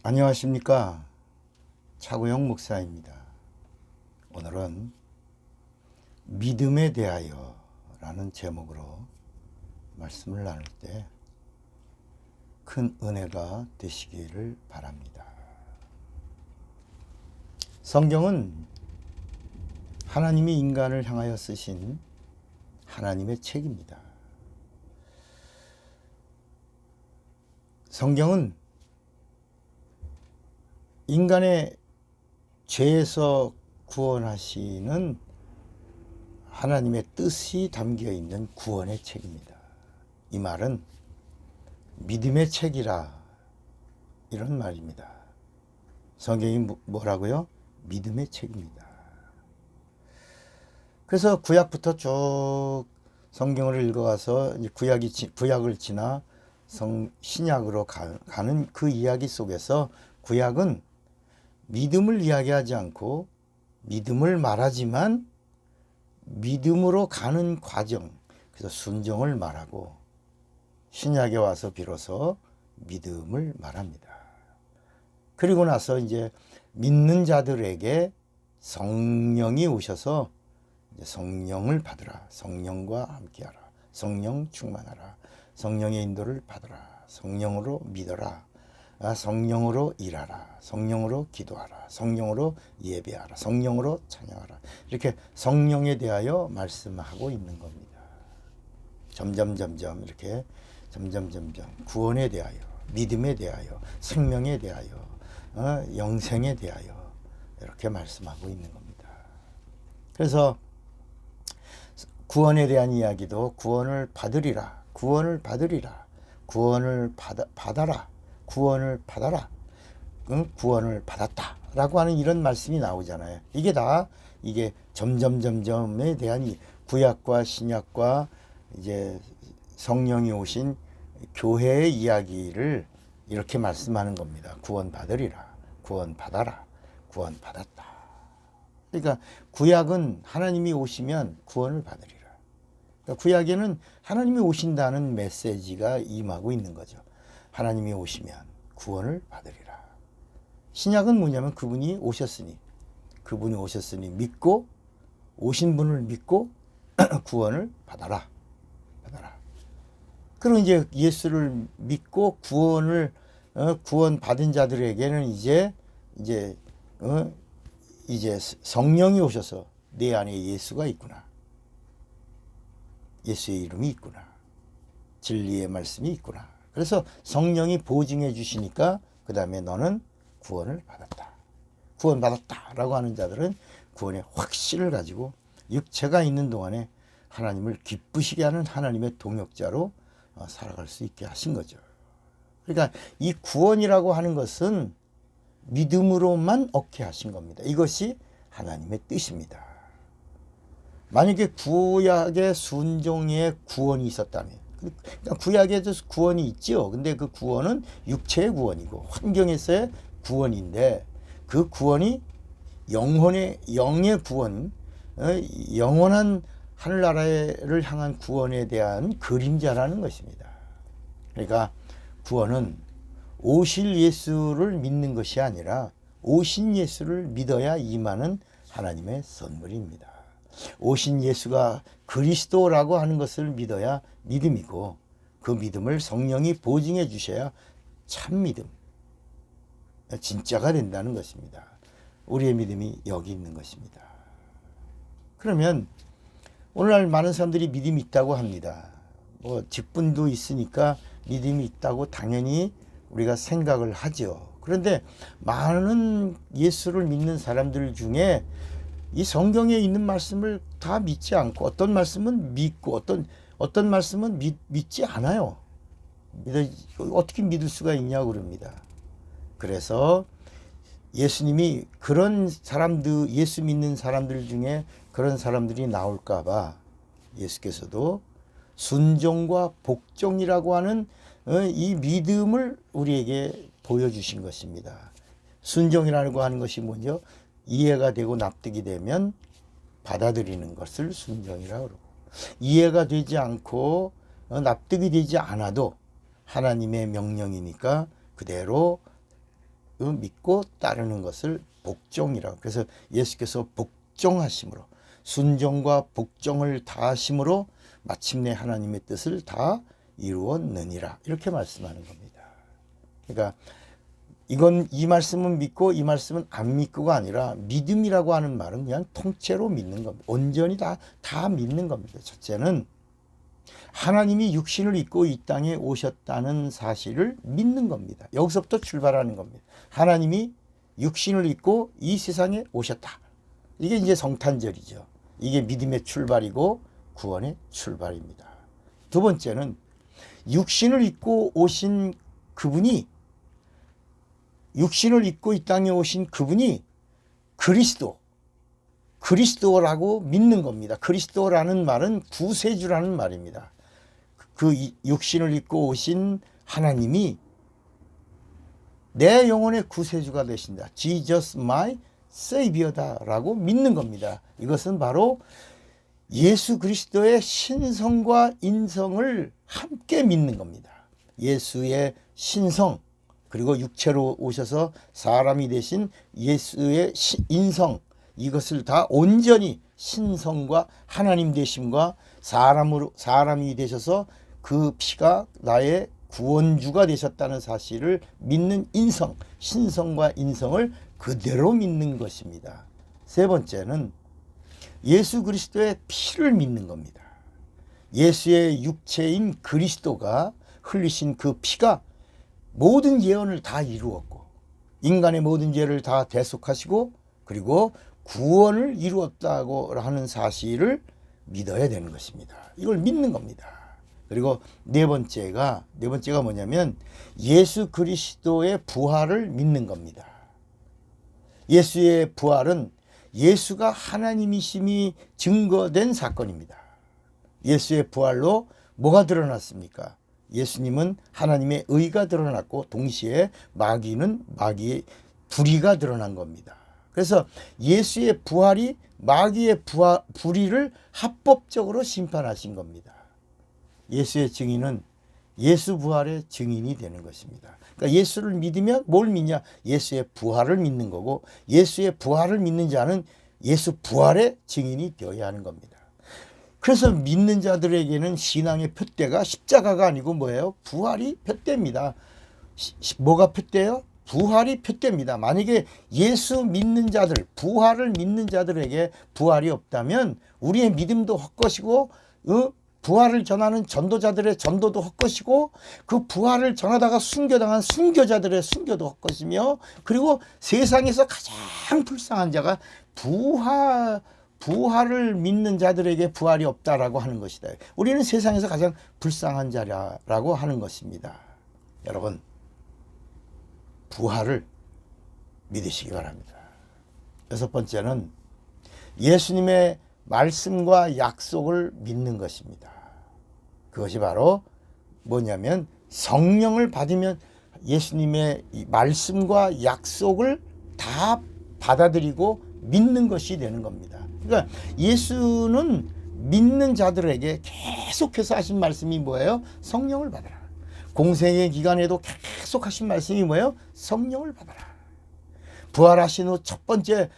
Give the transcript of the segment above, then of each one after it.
안녕하십니까. 차구영 목사입니다. 오늘은 믿음에 대하여 라는 제목으로 말씀을 나눌 때 큰 은혜가 되시기를 바랍니다. 성경은 하나님이 인간을 향하여 쓰신 하나님의 책입니다. 성경은 인간의 죄에서 구원하시는 하나님의 뜻이 담겨 있는 구원의 책입니다. 이 말은 믿음의 책이라 이런 말입니다. 성경이 뭐라고요? 믿음의 책입니다. 그래서 구약부터 쭉 성경을 읽어가서 구약을 지나 신약으로 가는 그 이야기 속에서 구약은 믿음을 이야기하지 않고 믿음을 말하지만 믿음으로 가는 과정, 그래서 순종을 말하고 신약에 와서 비로소 믿음을 말합니다. 그리고 나서 이제 믿는 자들에게 성령이 오셔서 이제 성령을 받으라, 성령과 함께하라, 성령 충만하라, 성령의 인도를 받으라, 성령으로 믿어라, 성령으로 일하라, 성령으로 기도하라, 성령으로 예배하라, 성령으로 찬양하라. 이렇게 성령에 대하여 말씀하고 있는 겁니다. 점점 이렇게 점점 구원에 대하여, 믿음에 대하여, 생명에 대하여, 영생에 대하여 이렇게 말씀하고 있는 겁니다. 그래서 구원에 대한 이야기도 구원을 받으리라, 구원을 받으리라, 구원을 받아라, 구원을 받아라, 구원을 받았다라고 하는 이런 말씀이 나오잖아요. 이게 다 이게 점점에 대한 구약과 신약과 이제 성령이 오신 교회의 이야기를 이렇게 말씀하는 겁니다. 구원 받으리라, 구원 받아라, 구원 받았다. 그러니까 구약은 하나님이 오시면 구원을 받으리라. 그러니까 구약에는 하나님이 오신다는 메시지가 임하고 있는 거죠. 하나님이 오시면 구원을 받으리라. 신약은 뭐냐면 그분이 오셨으니 믿고 오신 분을 믿고 구원을 받아라. 그리고 이제 예수를 믿고 구원 받은 자들에게는 이제 성령이 오셔서 내 안에 예수가 있구나. 예수의 이름이 있구나. 진리의 말씀이 있구나. 그래서 성령이 보증해 주시니까 그 다음에 너는 구원을 받았다. 구원 받았다라고 하는 자들은 구원의 확신을 가지고 육체가 있는 동안에 하나님을 기쁘시게 하는 하나님의 동역자로 살아갈 수 있게 하신 거죠. 그러니까 이 구원이라고 하는 것은 믿음으로만 얻게 하신 겁니다. 이것이 하나님의 뜻입니다. 만약에 구약의 순종에 구원이 있었다면, 그러니까 구약에도 구원이 있죠. 근데 그 구원은 육체의 구원이고 환경에서의 구원인데 그 구원이 영의 구원, 영원한 하늘나라를 향한 구원에 대한 그림자라는 것입니다. 그러니까 구원은 오실 예수를 믿는 것이 아니라 오신 예수를 믿어야 임하는 하나님의 선물입니다. 오신 예수가 그리스도라고 하는 것을 믿어야 믿음이고 그 믿음을 성령이 보증해 주셔야 참 믿음, 진짜가 된다는 것입니다. 우리의 믿음이 여기 있는 것입니다. 그러면 오늘날 많은 사람들이 믿음이 있다고 합니다. 뭐 직분도 있으니까 믿음이 있다고 당연히 우리가 생각을 하죠. 그런데 많은 예수를 믿는 사람들 중에 이 성경에 있는 말씀을 다 믿지 않고 어떤 말씀은 믿고 어떤 말씀은 믿지 않아요. 어떻게 믿을 수가 있냐고 그럽니다. 그래서 예수님이 그런 사람들, 예수 믿는 사람들 중에 그런 사람들이 나올까봐 예수께서도 순종과 복종이라고 하는 이 믿음을 우리에게 보여주신 것입니다. 순종이라고 하는 것이 먼저 이해가 되고 납득이 되면 받아들이는 것을 순종이라고 그러고, 이해가 되지 않고 납득이 되지 않아도 하나님의 명령이니까 그대로 믿고 따르는 것을 복종이라고. 그래서 예수께서 복종하심으로, 순종과 복종을 다하심으로 마침내 하나님의 뜻을 다 이루었느니라, 이렇게 말씀하는 겁니다. 그러니까 이 말씀은 믿고 이 말씀은 안 믿고가 아니라, 믿음이라고 하는 말은 그냥 통째로 믿는 겁니다. 온전히 다 믿는 겁니다. 첫째는 하나님이 육신을 입고 이 땅에 오셨다는 사실을 믿는 겁니다. 여기서부터 출발하는 겁니다. 하나님이 육신을 입고 이 세상에 오셨다. 이게 이제 성탄절이죠. 이게 믿음의 출발이고 구원의 출발입니다. 두 번째는 육신을 입고 오신 그분이, 육신을 입고 이 땅에 오신 그분이 그리스도라고 믿는 겁니다. 그리스도라는 말은 구세주라는 말입니다. 그 육신을 입고 오신 하나님이 내 영혼의 구세주가 되신다. Jesus my Savior다라고 믿는 겁니다. 이것은 바로 예수 그리스도의 신성과 인성을 함께 믿는 겁니다. 예수의 신성, 그리고 육체로 오셔서 사람이 되신 예수의 인성, 이것을 다 온전히 신성과 하나님 되심과 사람이 되셔서 그 피가 나의 구원주가 되셨다는 사실을 믿는 인성, 신성과 인성을 그대로 믿는 것입니다. 세 번째는 예수 그리스도의 피를 믿는 겁니다. 예수의 육체인 그리스도가 흘리신 그 피가 모든 예언을 다 이루었고, 인간의 모든 죄를 다 대속하시고, 그리고 구원을 이루었다고 하는 사실을 믿어야 되는 것입니다. 이걸 믿는 겁니다. 그리고 네 번째가 뭐냐면 예수 그리스도의 부활을 믿는 겁니다. 예수의 부활은 예수가 하나님이심이 증거된 사건입니다. 예수의 부활로 뭐가 드러났습니까? 예수님은 하나님의 의가 드러났고, 동시에 마귀의 불의가 드러난 겁니다. 그래서 예수의 부활이 마귀의 불의를 합법적으로 심판하신 겁니다. 예수의 증인은 예수 부활의 증인이 되는 것입니다. 그러니까 예수를 믿으면 뭘 믿냐? 예수의 부활을 믿는 거고, 예수의 부활을 믿는 자는 예수 부활의 증인이 되어야 하는 겁니다. 그래서 믿는 자들에게는 신앙의 표대가 십자가가 아니고 뭐예요? 부활이 표대입니다. 뭐가 표대요? 부활이 표대입니다. 만약에 예수 믿는 자들, 부활을 믿는 자들에게 부활이 없다면 우리의 믿음도 헛것이고, 부활을 전하는 전도자들의 전도도 헛것이고, 그 부활을 전하다가 순교당한 순교자들의 순교도 헛것이며, 그리고 세상에서 가장 불쌍한 자가 부활을 믿는 자들에게 부활이 없다라고 하는 것이다. 우리는 세상에서 가장 불쌍한 자라고 하는 것입니다. 여러분, 부활을 믿으시기 바랍니다. 여섯 번째는 예수님의 말씀과 약속을 믿는 것입니다. 그것이 바로 뭐냐면 성령을 받으면 예수님의 말씀과 약속을 다 받아들이고 믿는 것이 되는 겁니다. 그러니까 예수는 믿는 자들에게 계속해서 하신 말씀이 뭐예요? 성령을 받아라. 공생의 기간에도 계속 하신 말씀이 뭐예요? 성령을 받아라. 부활하신 후 첫 번째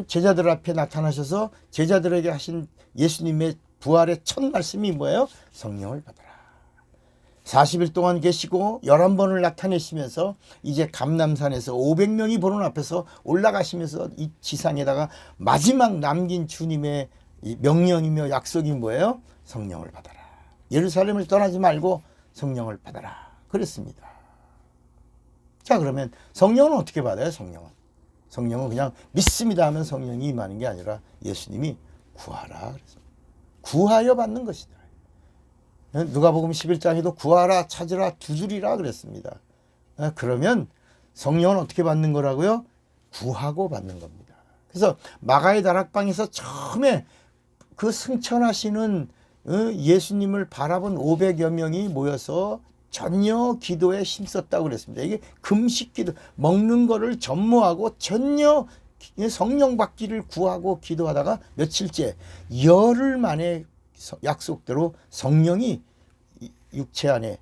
제자들 앞에 나타나셔서 제자들에게 하신 예수님의 부활의 첫 말씀이 뭐예요? 성령을 받아라. 40일 동안 계시고 11번을 나타내시면서 이제 감람산에서 500명이 보는 앞에서 올라가시면서 이 지상에다가 마지막 남긴 주님의 명령이며 약속이 뭐예요? 성령을 받아라. 예루살렘을 떠나지 말고 성령을 받아라. 그랬습니다. 자, 그러면 성령은 어떻게 받아요? 성령은 그냥 믿습니다 하면 성령이 임하는 게 아니라 예수님이 구하라 그랬습니다. 구하여 받는 것이다. 누가복음 11장에도 구하라, 찾으라, 두드리라 그랬습니다. 그러면 성령은 어떻게 받는 거라고요? 구하고 받는 겁니다. 그래서 마가의 다락방에서 처음에 그 승천하시는 예수님을 바라본 500여 명이 모여서 전혀 기도에 힘썼다고 그랬습니다. 이게 금식 기도, 먹는 거를 전무하고 전혀 성령 받기를 구하고 기도하다가 며칠째 열흘 만에 약속대로 성령이 육체 안에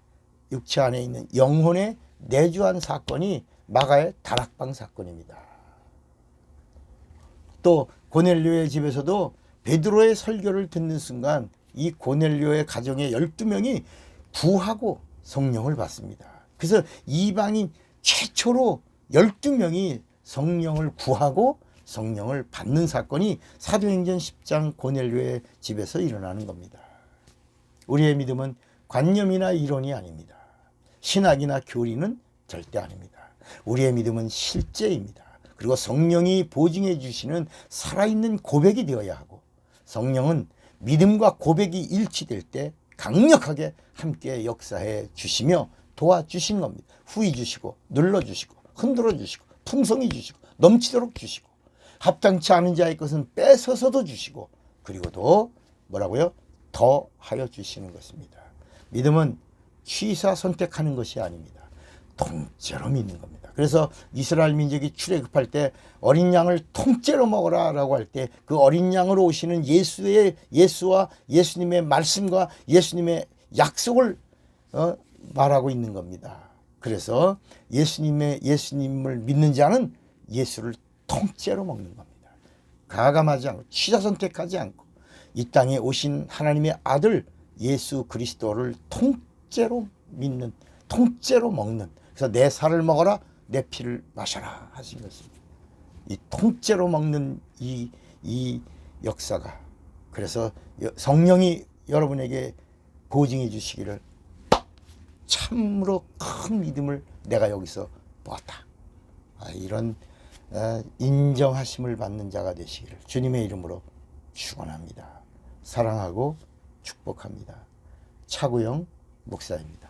있는 영혼에 내주한 사건이 마가의 다락방 사건입니다. 또 고넬료의 집에서도 베드로의 설교를 듣는 순간 이 고넬료의 가정의 12명이 구하고 성령을 받습니다. 그래서 이방인 최초로 12명이 성령을 구하고 성령을 받는 사건이 사도행전 10장 고넬료의 집에서 일어나는 겁니다. 우리의 믿음은 관념이나 이론이 아닙니다. 신학이나 교리는 절대 아닙니다. 우리의 믿음은 실제입니다. 그리고 성령이 보증해 주시는 살아있는 고백이 되어야 하고, 성령은 믿음과 고백이 일치될 때 강력하게 함께 역사해 주시며 도와주시는 겁니다. 후히 주시고 눌러주시고 흔들어 주시고 풍성히 주시고 넘치도록 주시고, 합당치 않은 자의 것은 뺏어서도 주시고, 그리고도 뭐라고요? 더하여 주시는 것입니다. 믿음은 취사 선택하는 것이 아닙니다. 통째로 믿는 겁니다. 그래서 이스라엘 민족이 출애굽할 때 어린 양을 통째로 먹어라 라고 할 때 그 어린 양으로 오시는 예수와 예수님의 말씀과 예수님의 약속을 말하고 있는 겁니다. 그래서 예수님을 믿는 자는 예수를 통째로 먹는 겁니다. 가감하지 않고 취사 선택하지 않고 이 땅에 오신 하나님의 아들 예수 그리스도를 통째로 믿는, 통째로 먹는, 그래서 내 살을 먹어라 내 피를 마셔라 하신 것입니다. 이 통째로 먹는 이 역사가, 그래서 성령이 여러분에게 보증해 주시기를 참으로 큰 믿음을 내가 여기서 보았다. 이런 인정하심을 받는 자가 되시기를 주님의 이름으로 축원합니다. 사랑하고 축복합니다. 차구영 목사입니다.